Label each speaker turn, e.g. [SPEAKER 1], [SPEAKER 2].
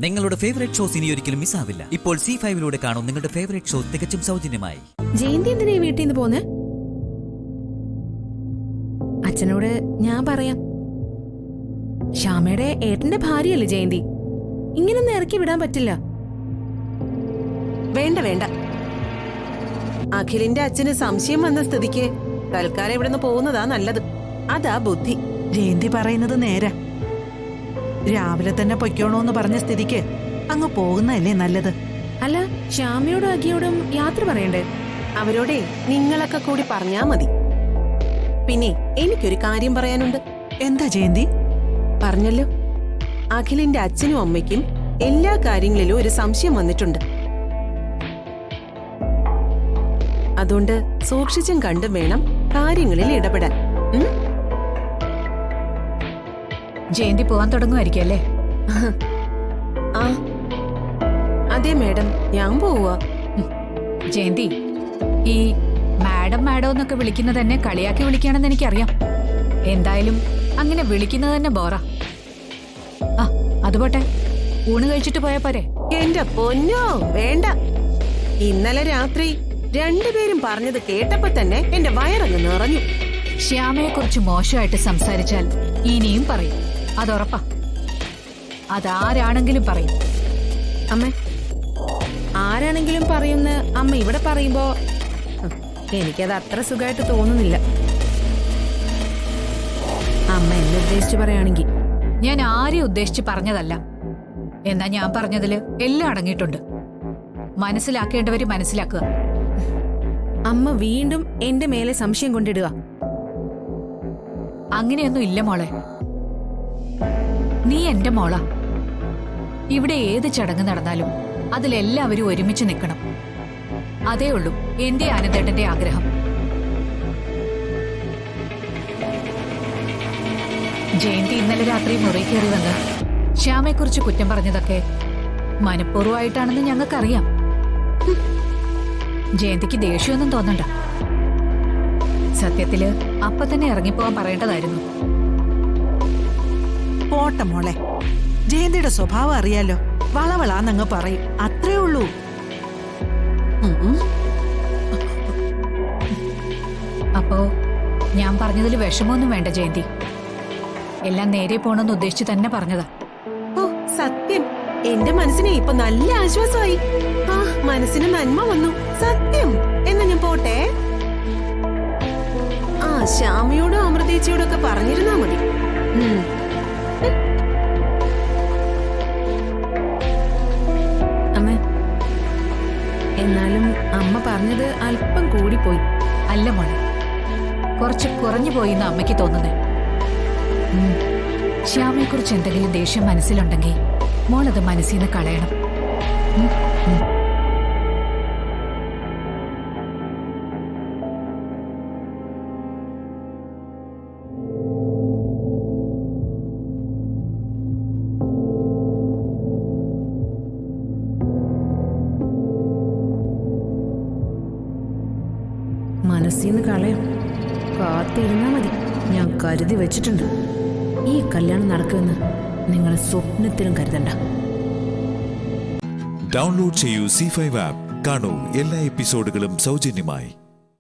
[SPEAKER 1] നിങ്ങളുടെ favourite shows ഇനി ഒരിക്കലും മിസ്സാവില്ല. ഇപ്പോൾ C5 കാണും നിങ്ങളുടെ ഫേവറേറ്റ് ഷോ തികച്ചും സൗജന്യമായി.
[SPEAKER 2] ജയന്തി എന്തിനാ ഈ വീട്ടിൽ നിന്ന് പോന്നെ? അച്ഛനോട് ഞാൻ പറയാം. ശ്യാമയുടെ ഏട്ടന്റെ ഭാര്യയല്ലേ ജയന്തി, ഇങ്ങനൊന്നും ഇറക്കി വിടാൻ പറ്റില്ല.
[SPEAKER 3] വേണ്ട വേണ്ട, അഖിലിന്റെ അച്ഛന് സംശയം വന്ന സ്ഥിതിക്ക് തൽക്കാലം ഇവിടുന്ന് പോകുന്നതാ നല്ലത്. അതാ ബുദ്ധി.
[SPEAKER 4] ജയന്തി പറയുന്നത് നേരാ. രാവിലെ തന്നെ പൊയ്ക്കോണോന്ന് പറഞ്ഞ സ്ഥിതിക്ക് അങ്ങ് പോകുന്നതല്ലേ നല്ലത്.
[SPEAKER 2] അല്ല, ശ്യാമയോടും അഖിയോടും യാത്ര പറയണ്ടേ?
[SPEAKER 3] അവരോടെ നിങ്ങളൊക്കെ കൂടി പറഞ്ഞാ മതി. പിന്നെ എനിക്കൊരു കാര്യം പറയാനുണ്ട്.
[SPEAKER 4] എന്താ ജയന്തി?
[SPEAKER 3] പറഞ്ഞല്ലോ, അഖിലിന്റെ അച്ഛനും അമ്മയ്ക്കും എല്ലാ കാര്യങ്ങളിലും ഒരു സംശയം വന്നിട്ടുണ്ട്. അതുകൊണ്ട് സൂക്ഷിച്ചും കണ്ടും വേണം കാര്യങ്ങളിൽ ഇടപെടാൻ.
[SPEAKER 5] ജയന്തി പോവാൻ തുടങ്ങുമായിരിക്കും അല്ലേ?
[SPEAKER 3] ആ അതെ മേഡം, ഞാൻ പോവാ.
[SPEAKER 5] ജയന്തി, ഈ മാഡം മാഡം എന്നൊക്കെ വിളിക്കുന്നത് തന്നെ കളിയാക്കി വിളിക്കുകയാണെന്ന് എനിക്കറിയാം. എന്തായാലും അങ്ങനെ വിളിക്കുന്നത് തന്നെ ബോറാ. ആ അതുപോട്ടെ, ഊണ് കഴിച്ചിട്ട് പോയാ പോരെ?
[SPEAKER 3] എന്റെ പൊന്നോ വേണ്ട. ഇന്നലെ രാത്രി രണ്ടുപേരും പറഞ്ഞത് കേട്ടപ്പോ തന്നെ എന്റെ വയറങ്ങ് നിറഞ്ഞു.
[SPEAKER 5] ശ്യാമയെ കുറിച്ച് മോശമായിട്ട് സംസാരിച്ചാൽ ഇനിയും പറയും, അതുറപ്പാ. അതാരാണെങ്കിലും പറയും.
[SPEAKER 2] അമ്മ ആരാണെങ്കിലും പറയുന്ന അമ്മ ഇവിടെ പറയുമ്പോ എനിക്കത് അത്ര സുഖമായിട്ട് തോന്നുന്നില്ല. അമ്മ എന്നെ ഉദ്ദേശിച്ച് പറയുകയാണെങ്കിൽ.
[SPEAKER 5] ഞാൻ ആരെയും ഉദ്ദേശിച്ച് പറഞ്ഞതല്ല. എന്നാ ഞാൻ പറഞ്ഞതില് എല്ലാം അടങ്ങിയിട്ടുണ്ട്. മനസ്സിലാക്കേണ്ടവര് മനസ്സിലാക്കുക.
[SPEAKER 2] അമ്മ വീണ്ടും എന്റെ മേലെ സംശയം കൊണ്ടിടുക.
[SPEAKER 5] അങ്ങനെയൊന്നും ഇല്ല മോളെ. നീ എന്റെ മോളാ. ഇവിടെ ഏത് ചടങ്ങ് നടന്നാലും അതിലെല്ലാവരും ഒരുമിച്ച് നിൽക്കണം. അതേ ഉള്ളൂ എന്റെ ആനന്ദേട്ടന്റെ ആഗ്രഹം. ജയന്തി ഇന്നലെ രാത്രി മുറി കയറി വന്ന് ശ്യാമയെക്കുറിച്ച് കുറ്റം പറഞ്ഞതൊക്കെ മനഃപൂർവ്വമായിട്ടാണെന്ന് ഞങ്ങൾക്കറിയാം. ജയന്തിക്ക് ദേഷ്യമൊന്നും തോന്നണ്ട. സത്യത്തില് അപ്പൊ തന്നെ ഇറങ്ങിപ്പോവാൻ പറയേണ്ടതായിരുന്നു.
[SPEAKER 4] പോട്ടെ മോളെ, ജയന്തിയുടെ സ്വഭാവം അറിയാലോ. വളവളാന്നങ്ങ് പറയും, അത്രേ ഉള്ളൂ.
[SPEAKER 5] അപ്പോ ഞാൻ പറഞ്ഞതിൽ വിഷമമൊന്നും വേണ്ട ജയന്തി. എല്ലാം നേരെ പോണെന്ന് ഉദ്ദേശിച്ച് തന്നെ പറഞ്ഞതാ.
[SPEAKER 3] ഓ സത്യം, എന്റെ മനസ്സിനെ ഇപ്പൊ നല്ല ആശ്വാസമായി. ആ മനസ്സിന് നന്മ വന്നു. സത്യം. എന്നാ ഞാൻ പോട്ടെ. ആ ശ്യാമയോടും അമൃതേച്ചിയോടും ഒക്കെ പറഞ്ഞിരുന്നാ മതി.
[SPEAKER 2] അമ്മ എന്നാലും അമ്മ പറഞ്ഞത് അല്പം കൂടിപ്പോയി.
[SPEAKER 5] അല്ല മോളെ, കുറച്ച് കുറഞ്ഞു പോയിന്ന് അമ്മയ്ക്ക് തോന്നുന്നേ. ശ്യാമയെക്കുറിച്ച് എന്തെങ്കിലും ദേഷ്യം മനസ്സിലുണ്ടെങ്കിൽ മോളത് മനസ്സിൽ നിന്ന് കളയണം.
[SPEAKER 2] മനസ്സിന്ന് കളയും. കാത്തിരുന്നാ മതി. ഞാൻ കരുതി വെച്ചിട്ടുണ്ട്. ഈ കല്യാണം നടക്കുമെന്ന് നിങ്ങൾ സ്വപ്നത്തിലും കരുതണ്ട.
[SPEAKER 6] ഡൗൺലോഡ് ചെയ്യൂ C5 ആപ്പ്. കാണൂ എല്ലാ എപ്പിസോഡുകളും സൗജന്യമായി.